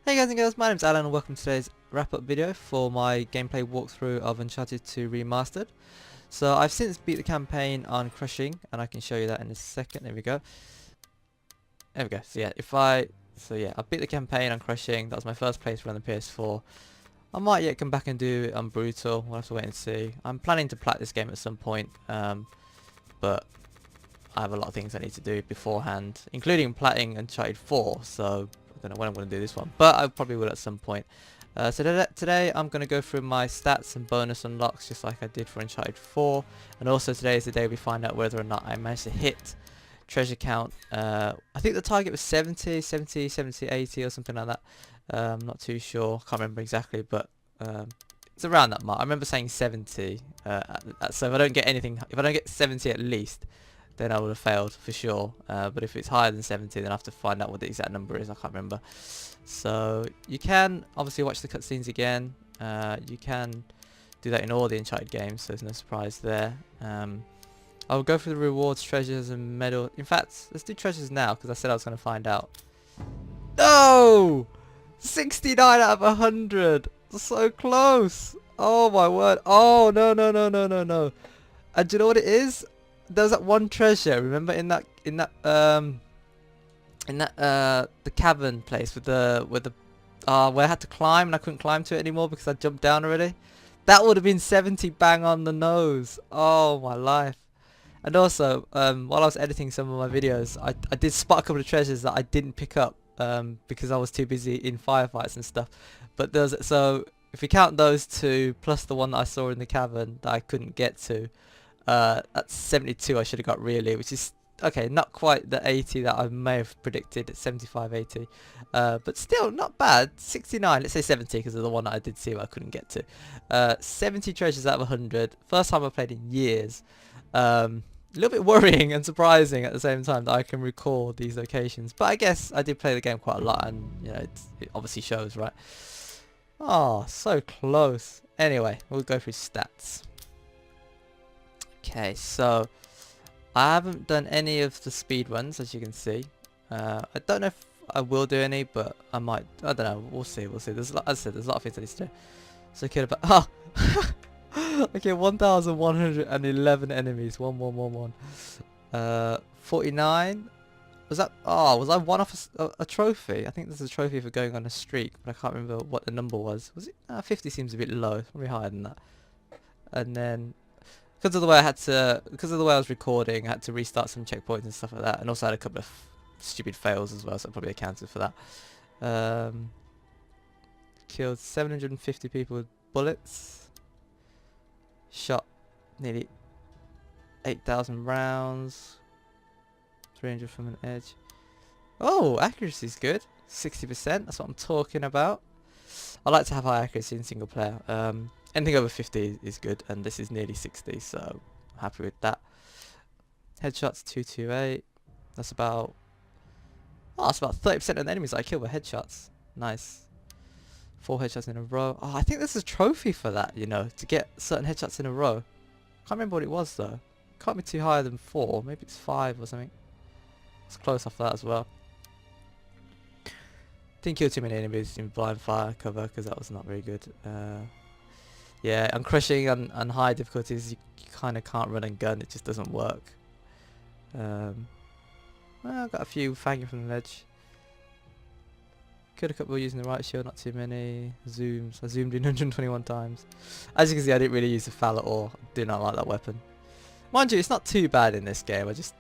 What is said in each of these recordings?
Hey guys and girls, my name's Alan and welcome to today's wrap-up video for my gameplay walkthrough of Uncharted 2 Remastered. So I've since beat the campaign on Crushing, and I can show you that in a second. There we go. There we go. I beat the campaign on Crushing. That was my first playthrough on the PS4. I might yet come back and do it on Brutal. We'll have to wait and see. I'm planning to plat this game at some point, but I have a lot of things I need to do beforehand, including platting Uncharted 4, so I don't know when I'm going to do this one, but I probably will at some point. So today I'm going to go through my stats and bonus unlocks just like I did for Uncharted 4, and also today is the day we find out whether or not I managed to hit treasure count. I think the target was 70, 80 or something like that. I'm not too sure, can't remember exactly, but it's around that mark. I remember saying 70, so if I don't get anything, if I don't get 70 at least, then I would have failed for sure. But if it's higher than 70, then I have to find out what the exact number is. I can't remember. So you can obviously watch the cutscenes again. You can do that in all the Uncharted games, so there's no surprise there. I'll go through the rewards, treasures, and medal. In fact, let's do treasures now because I said I was going to find out. No! 69 out of 100. So close. Oh my word. Oh no. And do you know what it is? There was that one treasure, remember, in the cavern place with the where I had to climb and I couldn't climb to it anymore because I jumped down already. That would have been 70 bang on the nose. Oh my life. And also, while I was editing some of my videos, I did spot a couple of treasures that I didn't pick up because I was too busy in firefights and stuff. But so if you count those two plus the one that I saw in the cavern that I couldn't get to, that's 72 I should have got really, which is okay, not quite the 80 that I may have predicted at 75, 80, but still not bad. 69, let's say 70 because of the one that I did see but I couldn't get to. 70 treasures out of 100, first time I played in years. A little bit worrying and surprising at the same time that I can recall these locations, but I guess I did play the game quite a lot, and you know it obviously shows, right? Oh, so close. Anyway, we'll go through stats. Okay, so I haven't done any of the speed runs, as you can see. I don't know if I will do any, but I might. I don't know. We'll see. There's as I said, there's a lot of things I need to do. So kill about okay, 1,111 enemies. 1111. 49. Was that? Oh, was I one off a trophy? I think there's a trophy for going on a streak, but I can't remember what the number was. Was it? 50 seems a bit low. Probably higher than that. And then, because of the way I was recording, I had to restart some checkpoints and stuff like that, and also had a couple of stupid fails as well, so I probably accounted for that. Killed 750 people with bullets. Shot nearly 8,000 rounds. 300 from an edge. Oh, accuracy's good. 60%. That's what I'm talking about. I like to have high accuracy in single player. Anything over 50 is good, and this is nearly 60, so I'm happy with that. Headshots 228. That's about 30% of the enemies that I kill were headshots. Nice. 4 headshots in a row. Oh, I think there's a trophy for that, you know, to get certain headshots in a row. Can't remember what it was though. Can't be too higher than 4. Maybe it's 5 or something. It's close off that as well. Didn't kill too many enemies in blind fire cover because that was not very good. Yeah, on Crushing on high difficulties, you kind of can't run and gun. It just doesn't work. Well, I got a few fanging from the ledge. Killed a couple using the right shield, not too many. Zooms. I zoomed in 121 times. As you can see, I didn't really use the FAL at all. I do not like that weapon. Mind you, it's not too bad in this game. I just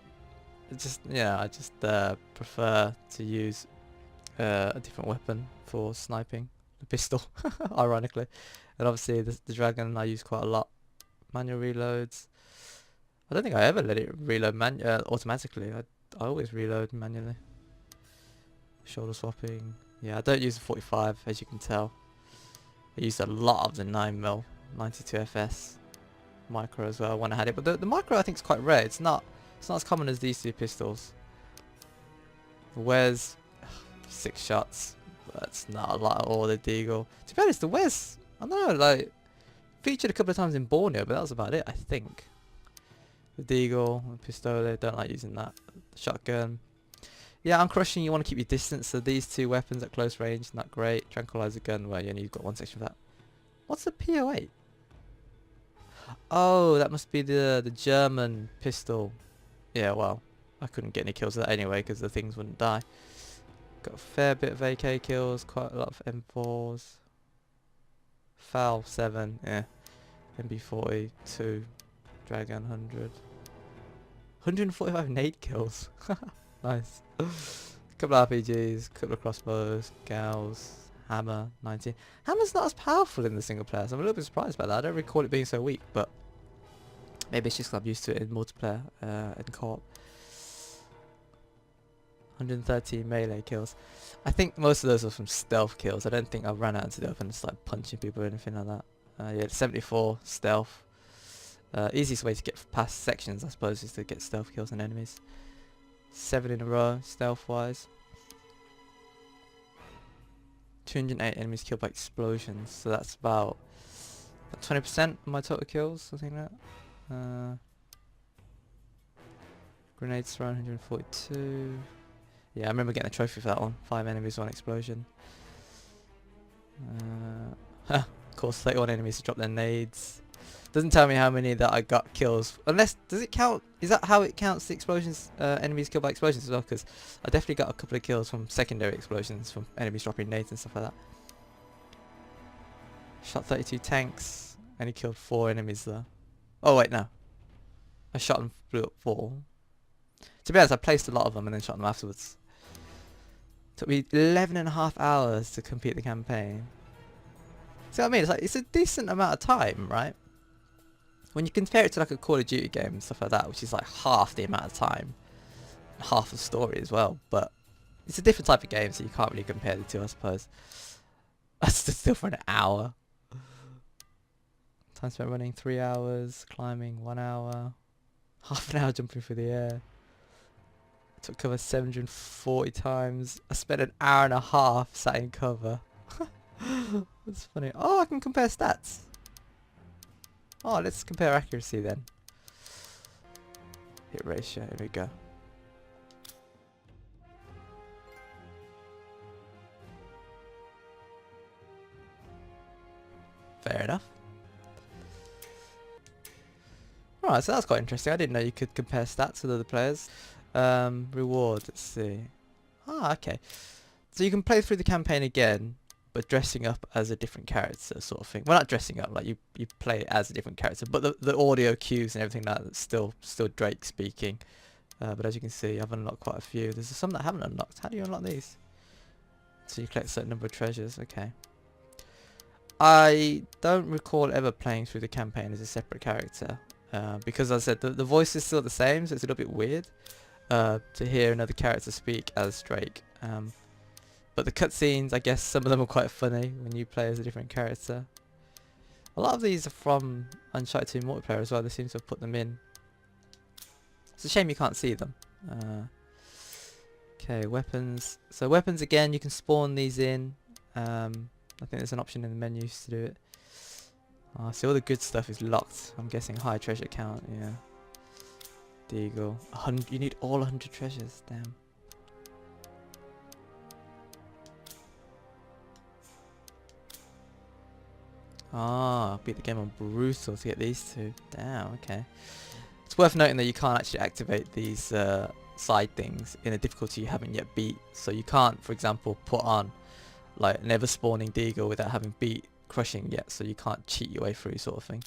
prefer to use a different weapon for sniping. The pistol, ironically. And obviously the dragon I use quite a lot. Manual reloads. I don't think I ever let it reload automatically. I always reload manually. Shoulder swapping. Yeah, I don't use the 45, as you can tell. I used a lot of the 9mm, 92 FS. Micro as well when I had it. But the micro I think is quite rare. It's not as common as these two pistols. Where's 6 shots. That's not a lot at all. The Deagle. To be honest, the Wes, I don't know, like, featured a couple of times in Borneo, but that was about it, I think. The Deagle, the Pistole, don't like using that. The shotgun. Yeah, on crushing you want to keep your distance, so these two weapons at close range, not great. Tranquilizer gun, well, you only got one section for that. What's the PO8? Oh, that must be the German pistol. Yeah, well, I couldn't get any kills with that anyway because the things wouldn't die. Got a fair bit of AK kills, quite a lot of M4s. FAL 7, yeah. MB40, 2. Dragon 100. 145 nade kills. Nice. Couple of RPGs, couple of crossbows, gals, hammer, 19. Hammer's not as powerful in the single player, so I'm a little bit surprised by that. I don't recall it being so weak, but maybe it's just 'cause I'm used to it in multiplayer and co-op. 113 melee kills. I think most of those are from stealth kills. I don't think I ran out into the open and started punching people or anything like that. Yeah, 74 stealth. Easiest way to get past sections, I suppose, is to get stealth kills on enemies. 7 in a row, stealth-wise. 208 enemies killed by explosions, so that's about 20% of my total kills, something like that. Grenades thrown, 142. Yeah, I remember getting a trophy for that one. 5 enemies, 1 explosion. Of course, 31 enemies to drop their nades. Doesn't tell me how many that I got kills. Unless, does it count? Is that how it counts the explosions, enemies killed by explosions as well? Because I definitely got a couple of kills from secondary explosions, from enemies dropping nades and stuff like that. Shot 32 tanks. Only killed 4 enemies though. Oh wait, no. I shot and blew up 4. To be honest, I placed a lot of them and then shot them afterwards. Took me 11.5 hours to complete the campaign. See what I mean? It's like, it's a decent amount of time, right? When you compare it to like a Call of Duty game and stuff like that, which is like half the amount of time, half the story as well, but it's a different type of game, so you can't really compare the two, I suppose. I stood still for an hour. Time spent running 3 hours, climbing 1 hour, half an hour jumping through the air. Took cover 740 times. I spent an hour and a half sat in cover. That's funny. Oh, I can compare stats. Oh, let's compare accuracy then. Hit ratio, here we go. Fair enough. Alright, so that's quite interesting. I didn't know you could compare stats with other players. Reward, let's see. Ah, okay. So you can play through the campaign again, but dressing up as a different character sort of thing. Well, not dressing up, like you play as a different character, but the audio cues and everything like that's still Drake speaking. But as you can see, I've unlocked quite a few. There's some that I haven't unlocked. How do you unlock these? So you collect a certain number of treasures, okay. I don't recall ever playing through the campaign as a separate character. Because as I said, the voice is still the same, so it's a little bit weird to hear another character speak as Drake. But the cutscenes, I guess some of them are quite funny when you play as a different character. A lot of these are from Uncharted 2 multiplayer as well. They seem to have put them in. It's a shame you can't see them. Okay, weapons. So weapons again, you can spawn these in. I think there's an option in the menus to do it. So all the good stuff is locked. I'm guessing high treasure count, yeah. Deagle. 100, you need all 100 treasures, damn. Beat the game on brutal to get these two. Damn, okay. It's worth noting that you can't actually activate these side things in a difficulty you haven't yet beat. So you can't, for example, put on like never spawning Deagle without having beat crushing yet. So you can't cheat your way through, sort of thing.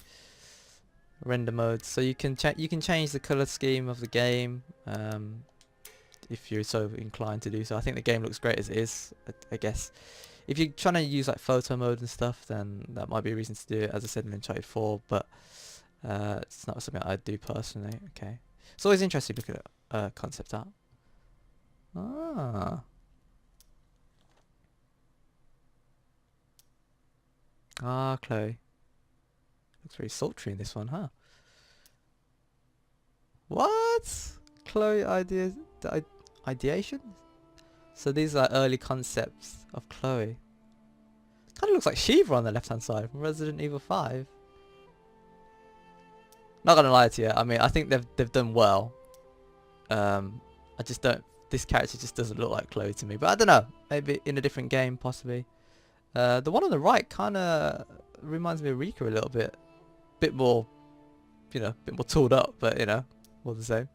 Render modes. So you can change the color scheme of the game if you're so inclined to do so. I think the game looks great as it is. I guess if you're trying to use like photo mode and stuff, then that might be a reason to do it, as I said in Uncharted 4, but it's not something I'd do personally. Okay, it's always interesting to look at concept art. Chloe. Looks very sultry in this one, huh? What? Chloe ideation? So these are early concepts of Chloe. Kind of looks like Shiva on the left hand side from Resident Evil 5. Not gonna lie to you, I mean I think they've done well. I just don't this character just doesn't look like Chloe to me. But I don't know. Maybe in a different game, possibly. The one on the right kind of reminds me of Rika a little bit. Bit more, you know, bit more tooled up, but you know, all the same.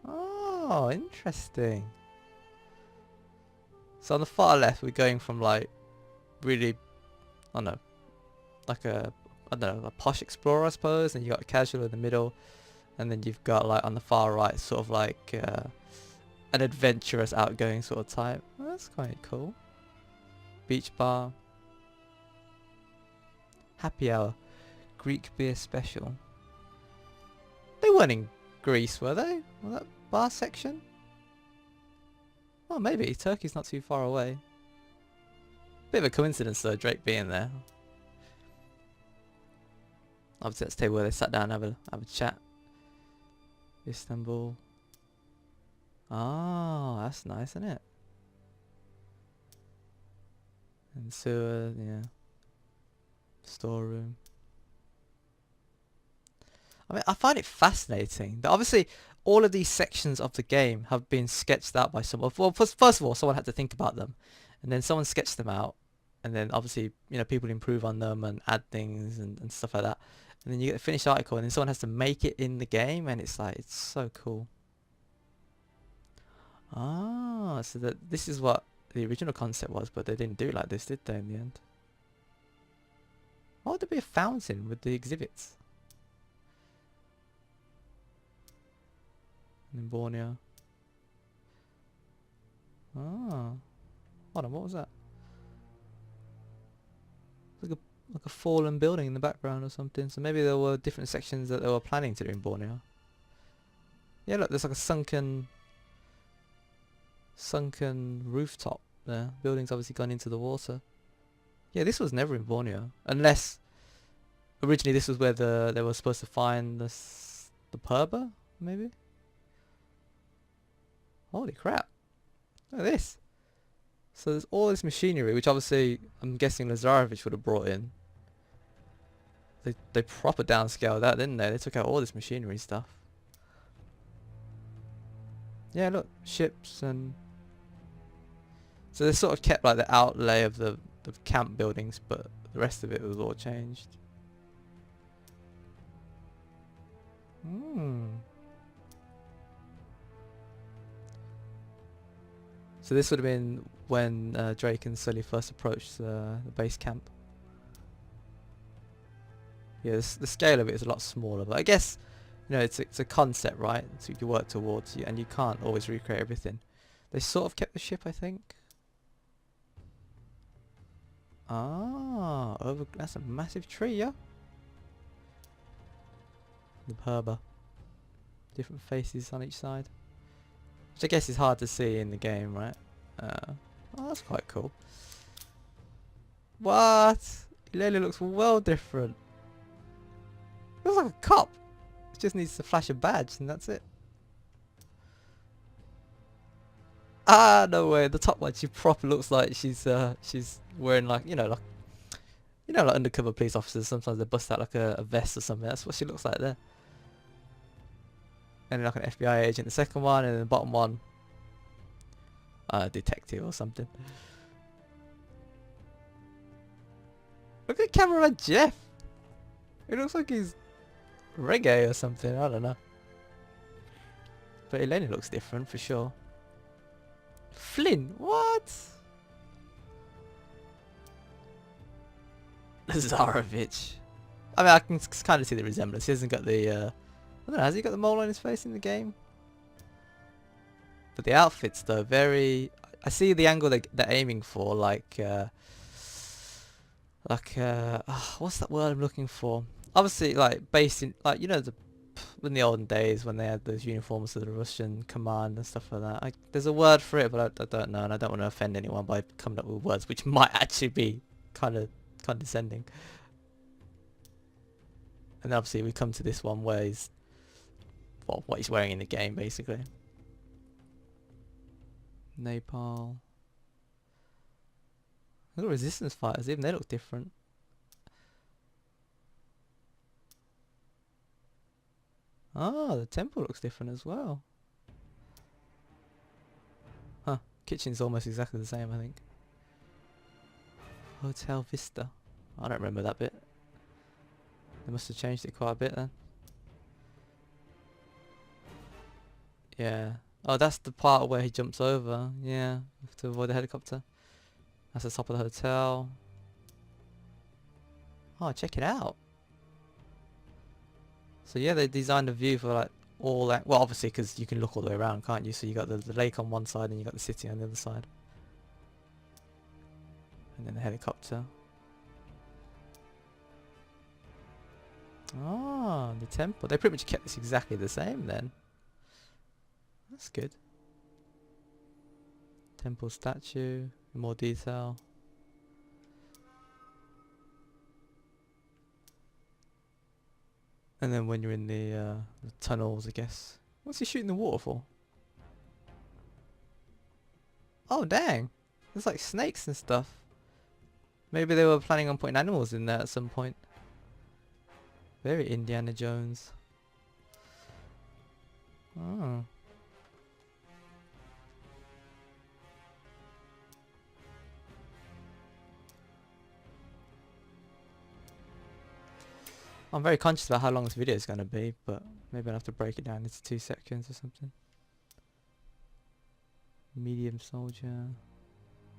Oh, interesting. So on the far left, we're going from like really, I don't know, like I don't know, a posh explorer, I suppose, and you got a casual in the middle, and then you've got like on the far right, sort of like an adventurous, outgoing sort of type. Well, that's quite cool. Beach bar, happy hour, Greek beer special. They weren't in Greece, were they? Was that bar section? Oh, maybe. Turkey's not too far away. Bit of a coincidence though, Drake being there. Obviously that's the table where they sat down and have a chat. Istanbul. Oh, that's nice, isn't it? And sewer, yeah. Storeroom. I mean, I find it fascinating that obviously all of these sections of the game have been sketched out by someone. Well, first of all, someone had to think about them, and then someone sketched them out, and then obviously, you know, people improve on them and add things and stuff like that. And then you get the finished article, and then someone has to make it in the game, and it's like, it's so cool. Ah, so that this is what the original concept was, but they didn't do it like this, did they, in the end? Why would there be a fountain with the exhibits? In Borneo. Ah. Hold on, what was that? Like a fallen building in the background or something. So maybe there were different sections that they were planning to do in Borneo. Yeah, look, there's like a sunken rooftop there. Building's obviously gone into the water. Yeah, this was never in Borneo, unless originally this was where they were supposed to find the Purba, maybe. Holy crap! Look at this. So there's all this machinery, which obviously I'm guessing Lazarevic would have brought in. They proper downscaled that, didn't they? They took out all this machinery stuff. Yeah, look, ships and so they sort of kept like the outlay of the camp buildings, but the rest of it was all changed. So this would have been when Drake and Sully first approached the base camp. Yeah, the scale of it is a lot smaller, but I guess, you know, it's a concept, right? So you work towards you, and you can't always recreate everything. They sort of kept the ship, I think. Ah, that's a massive tree, yeah. The Purba. Different faces on each side. Which I guess is hard to see in the game, right? Oh, that's quite cool. What? Ilele looks well different. Looks like a cop. It just needs to flash a badge and that's it. Ah, no way. The top one, she proper looks like she's wearing like, like undercover police officers. Sometimes they bust out like a vest or something. That's what she looks like there. And then like an FBI agent, the second one, and then the bottom one, detective or something. Look at cameraman Jeff. It looks like he's reggae or something. I don't know. But Elena looks different for sure. Flynn, what? Lazarevic. I mean, I can kind of see the resemblance. He hasn't got the, I don't know, has he got the mole on his face in the game? But the outfits though, very, I see the angle they're aiming for, what's that word I'm looking for? Obviously, like, based in, like, in the olden days when they had those uniforms of the Russian command and stuff like that. There's a word for it, but I don't know, and I don't want to offend anyone by coming up with words which might actually be kind of condescending. And obviously we come to this one where he's, well, what he's wearing in the game, basically. Nepal. Look at resistance fighters, even they look different. Ah, the temple looks different as well. Kitchen's almost exactly the same, I think. Hotel Vista. I don't remember that bit. They must have changed it quite a bit then. Yeah. Oh, that's the part where he jumps over. Yeah, to avoid the helicopter. That's the top of the hotel. Oh, check it out. So yeah, they designed a view for like all that. Well, obviously because you can look all the way around, can't you? So you got the lake on one side and you got the city on the other side. And then the helicopter. Oh, the temple. They pretty much kept this exactly the same then. That's good. Temple statue, more detail. And then when you're in the tunnels, I guess. What's he shooting the water for? Oh, dang. There's like snakes and stuff. Maybe they were planning on putting animals in there at some point. Very Indiana Jones. Oh. I'm very conscious about how long this video is going to be, but maybe I'll have to break it down into 2 seconds or something. Medium soldier.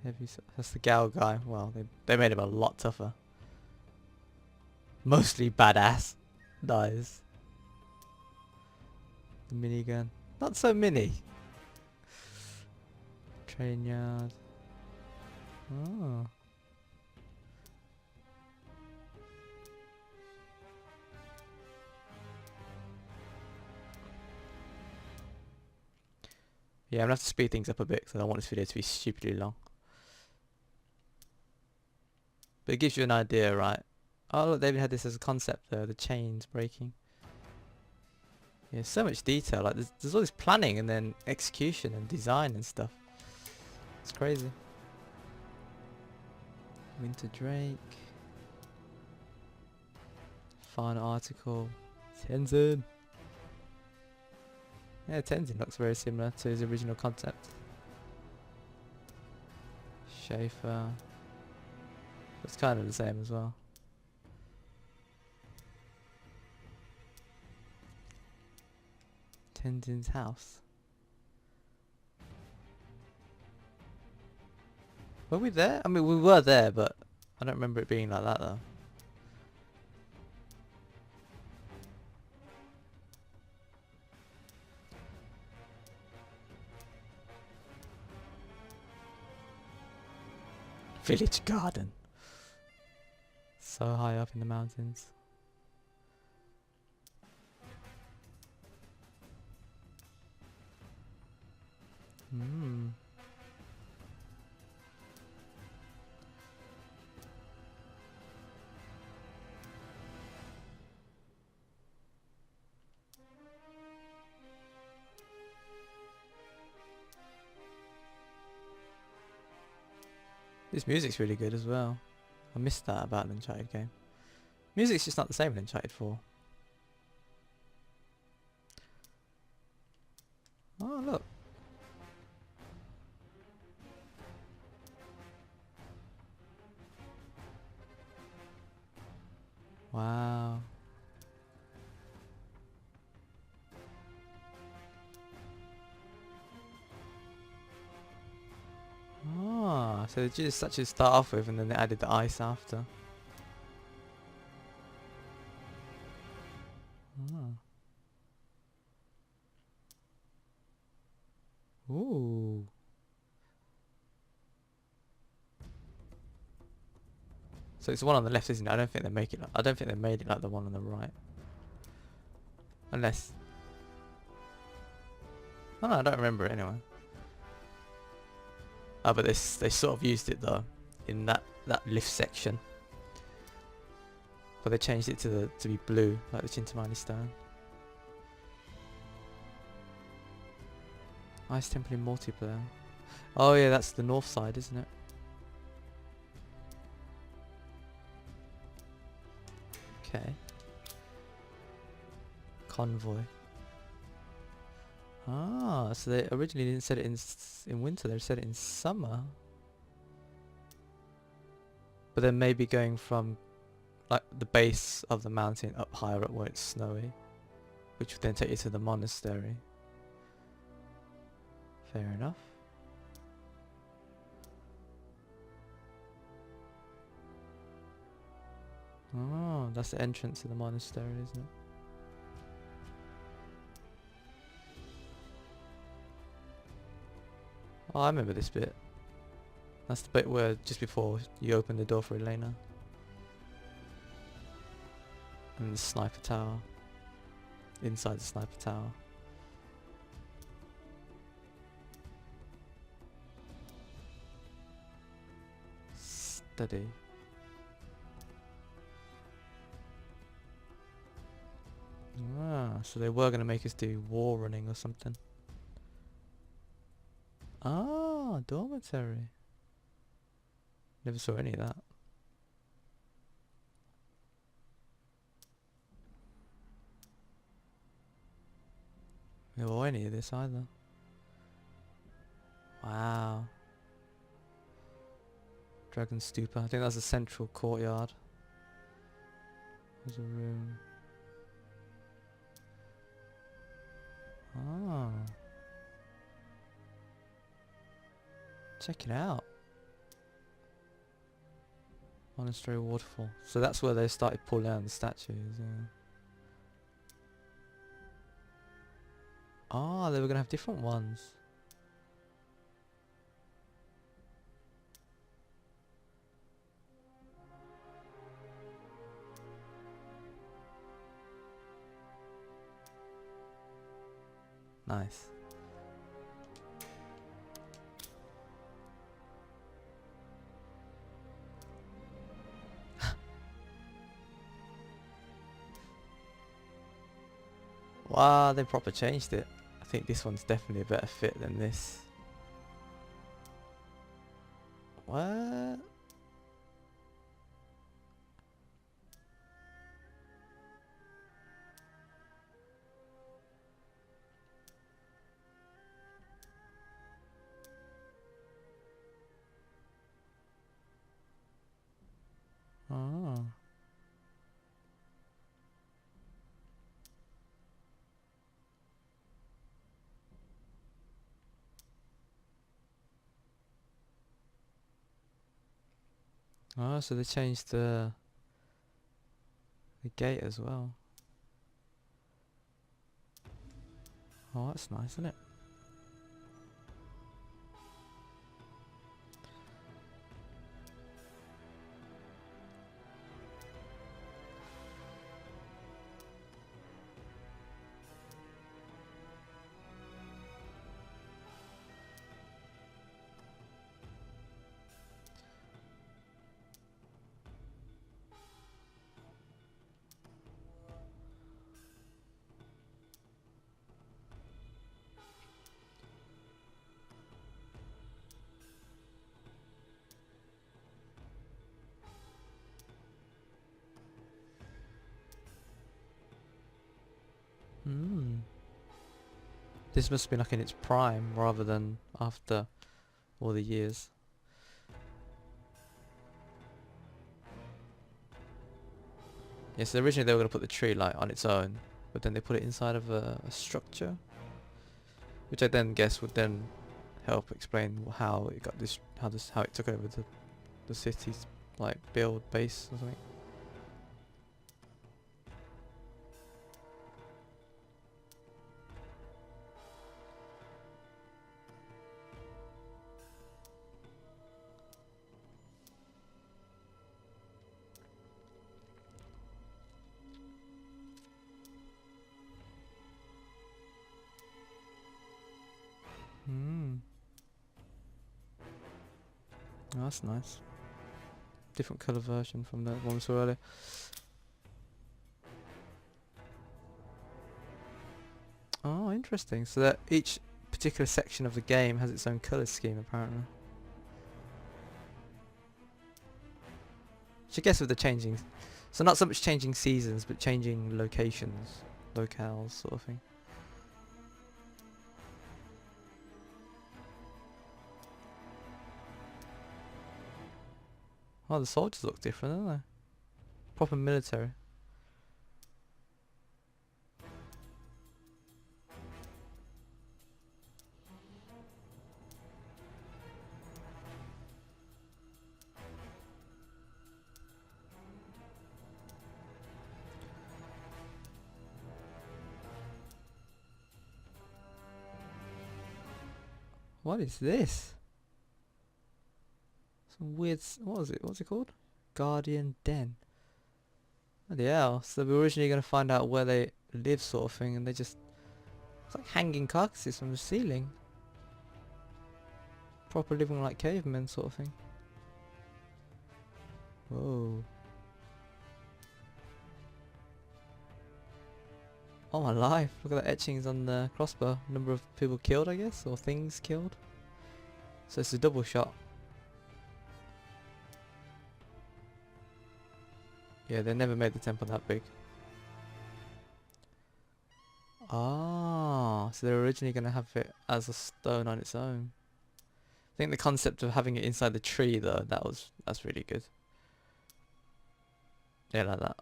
Heavy that's the Gal guy. Well, they made him a lot tougher. Mostly badass. Dies. The minigun. Not so mini. Train yard. Oh. Yeah, I'm gonna have to speed things up a bit because I don't want this video to be stupidly long. But it gives you an idea, right? Oh look, they even had this as a concept though, the chains breaking. Yeah, so much detail. Like there's all this planning and then execution and design and stuff. It's crazy. Winter Drake. Final article. Tenzin. Yeah, Tenzin looks very similar to his original concept. Schaefer. It's kind of the same as well. Tenzin's house. Were we there? I mean, we were there, but I don't remember it being like that though. Village garden. So high up in the mountains. Hmm. This music's really good as well. I missed that about an Uncharted game. Music's just not the same in Uncharted 4. Oh look. Wow. Ah, so they just such a start off with and then they added the ice after. Ah. Ooh. So it's the one on the left, isn't it? I don't think they make it. I don't think they made it like the one on the right. Unless. Oh no, I don't remember it anyway. Oh, but they sort of used it though in that lift section. But they changed it to be blue, like the Chintamani stone. Ice Temple in multiplayer. Oh yeah, that's the north side, isn't it? Okay. Convoy. Ah, so they originally didn't set it in winter, they set it in summer. But then maybe going from like the base of the mountain up higher up where it's snowy, which would then take you to the monastery. Fair enough. Oh, that's the entrance to the monastery, isn't it? Oh, I remember this bit. That's the bit where just before you open the door for Elena. And the sniper tower. Inside the sniper tower. Steady. Ah, so they were going to make us do wall running or something. Ah, dormitory. Never saw any of that. Or any of this either. Wow. Dragon Stupa. I think that's a central courtyard. There's a room. Ah. Check it out. Monastery waterfall. So that's where they started pulling down the statues, yeah. Ah, they were going to have different ones. Nice. Wow, they proper changed it. I think this one's definitely a better fit than this. What? Oh. Oh, so they changed the gate as well. Oh, that's nice, isn't it? Hmm. This must have been like in its prime rather than after all the years. Yes, so originally they were going to put the tree light on its own, but then they put it inside of a structure, which I then guess would then help explain how it got this, how it took over the city's like build base or something. Hmm. Oh, that's nice. Different colour version from the one we saw earlier. Oh, interesting. So that each particular section of the game has its own colour scheme, apparently. Which I guess with the changing, so not so much changing seasons, but changing locations, locales, sort of thing. Oh, the soldiers look different, don't they? Proper military. What is this? Some weird... what was it? What's it called? Guardian Den. Bloody hell. So we were originally going to find out where they live sort of thing, and they just... it's like hanging carcasses from the ceiling. Proper living like cavemen sort of thing. Whoa. Oh my life, look at the etchings on the crossbow. Number of people killed, I guess, or things killed. So it's a double shot. Yeah, they never made the temple that big. Ah, so they're originally going to have it as a stone on its own. I think the concept of having it inside the tree though, that's really good. Yeah, like that.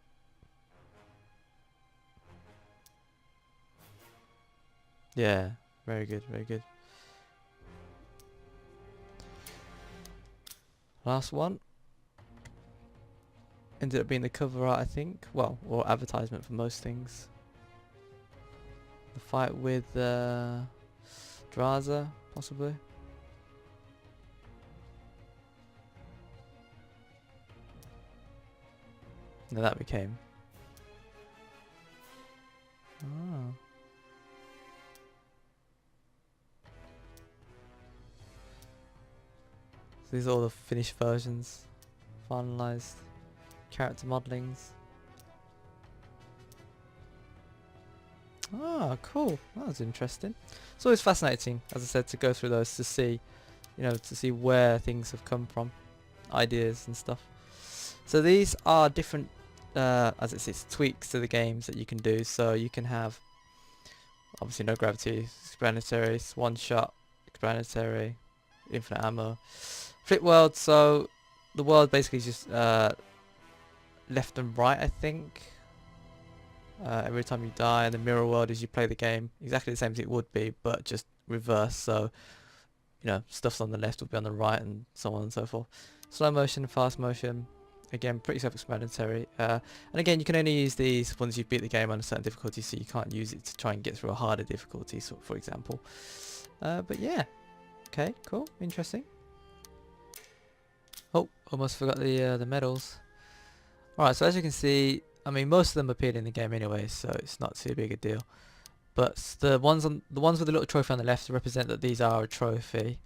Yeah, very good, very good. Last one. Ended up being the cover art, I think. Well, or advertisement for most things. The fight with Draza, possibly. No, that became. Ah. So these are all the finished versions, finalized character modelings. Ah, cool. That was interesting. It's always fascinating, as I said, to go through those to see, to see where things have come from, ideas and stuff. So these are different, as it says, tweaks to the games that you can do. So you can have, obviously no gravity, explanatory, one shot, explanatory, infinite ammo. Flip world, so the world basically is just left and right, I think. Every time you die, and the mirror world is you play the game exactly the same as it would be, but just reverse. So, stuff's on the left will be on the right, and so on and so forth. Slow motion, fast motion, again pretty self-explanatory. And again, you can only use these once you've beat the game on a certain difficulty, so you can't use it to try and get through a harder difficulty, so for example. But yeah, okay, cool, interesting. Oh, almost forgot the medals. Alright, so as you can see, I mean most of them appeared in the game anyway, so it's not too big a deal. But the ones with the little trophy on the left represent that these are a trophy.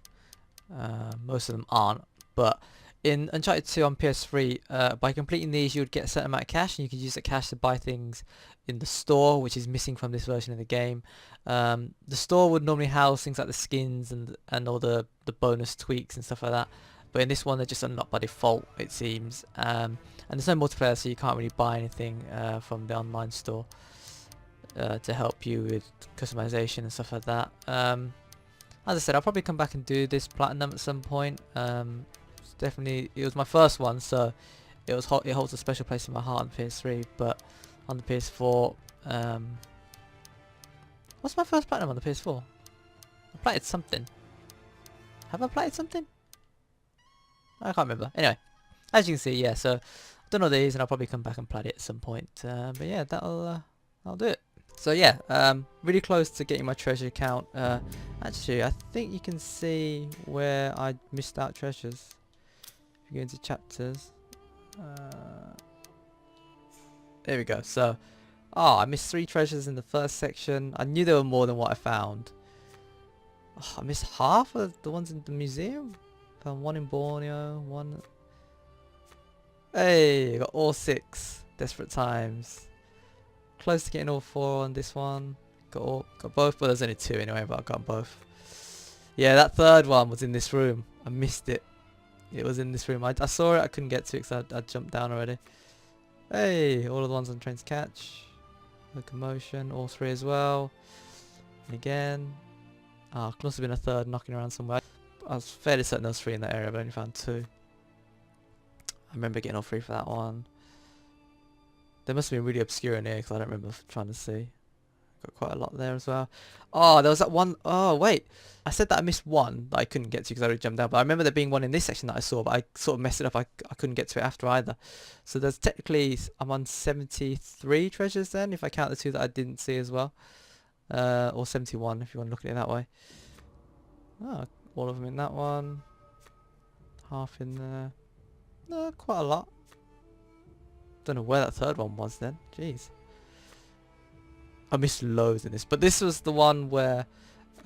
Most of them aren't, but in Uncharted 2 on PS3, by completing these you would get a certain amount of cash, and you could use that cash to buy things in the store, which is missing from this version of the game. The store would normally house things like the skins and all the bonus tweaks and stuff like that. But in this one they're just unlocked by default, it seems. And there's no multiplayer, so you can't really buy anything from the online store to help you with customization and stuff like that. As I said, I'll probably come back and do this platinum at some point. It's definitely, it was my first one, so it holds a special place in my heart on PS3. But on the PS4, what's my first platinum on the PS4? I played something. Have I played something? I can't remember. Anyway, as you can see, yeah, so I've done all these and I'll probably come back and play it at some point. But yeah, that'll do it. So yeah, really close to getting my treasure count. Actually, I think you can see where I missed out treasures. If you go into chapters. There we go. So, I missed 3 treasures in the first section. I knew there were more than what I found. I missed half of the ones in the museum. Found 1 in Borneo, 1... Hey, I got all 6. Desperate times. Close to getting all 4 on this one. Got both, but there's only 2 anyway, but I got both. Yeah, that third one was in this room. I missed it. It was in this room. I saw it, I couldn't get to it because I jumped down already. Hey, all of the ones on train to catch. Locomotion, all 3 as well. And again. Must have been a third knocking around somewhere. I was fairly certain there was 3 in that area, but I only found 2. I remember getting all 3 for that one. They must have been really obscure in here because I don't remember trying to see. Got quite a lot there as well. Oh, there was that one. Oh, wait. I said that I missed one that I couldn't get to because I already jumped down. But I remember there being one in this section that I saw, but I sort of messed it up. I couldn't get to it after either. So there's technically, I'm on 73 treasures then, if I count the 2 that I didn't see as well. Or 71 if you want to look at it that way. Oh, all of them in that one. Half in there. No, quite a lot. Don't know where that third one was then. Jeez. I missed loads in this. But this was the one where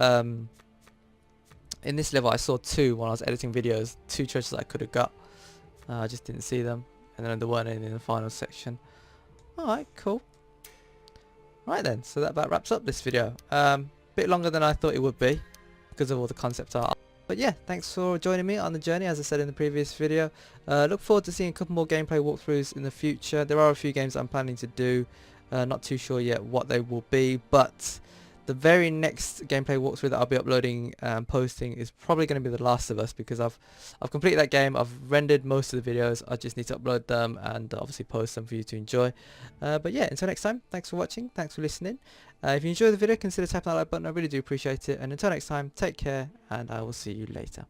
in this level I saw 2 when I was editing videos. 2 treasures I could have got. I just didn't see them. And then there weren't any in the final section. Alright, cool. Right then, so that about wraps up this video. Bit longer than I thought it would be because of all the concept art. But yeah, thanks for joining me on the journey, as I said in the previous video. Look forward to seeing a couple more gameplay walkthroughs in the future. There are a few games I'm planning to do. Not too sure yet what they will be, but the very next gameplay walkthrough that I'll be uploading and posting is probably going to be The Last of Us, because I've completed that game. I've rendered most of the videos. I just need to upload them and obviously post them for you to enjoy. But yeah, until next time, thanks for watching, thanks for listening. If you enjoyed the video, consider tapping that like button. I really do appreciate it. And until next time, take care, and I will see you later.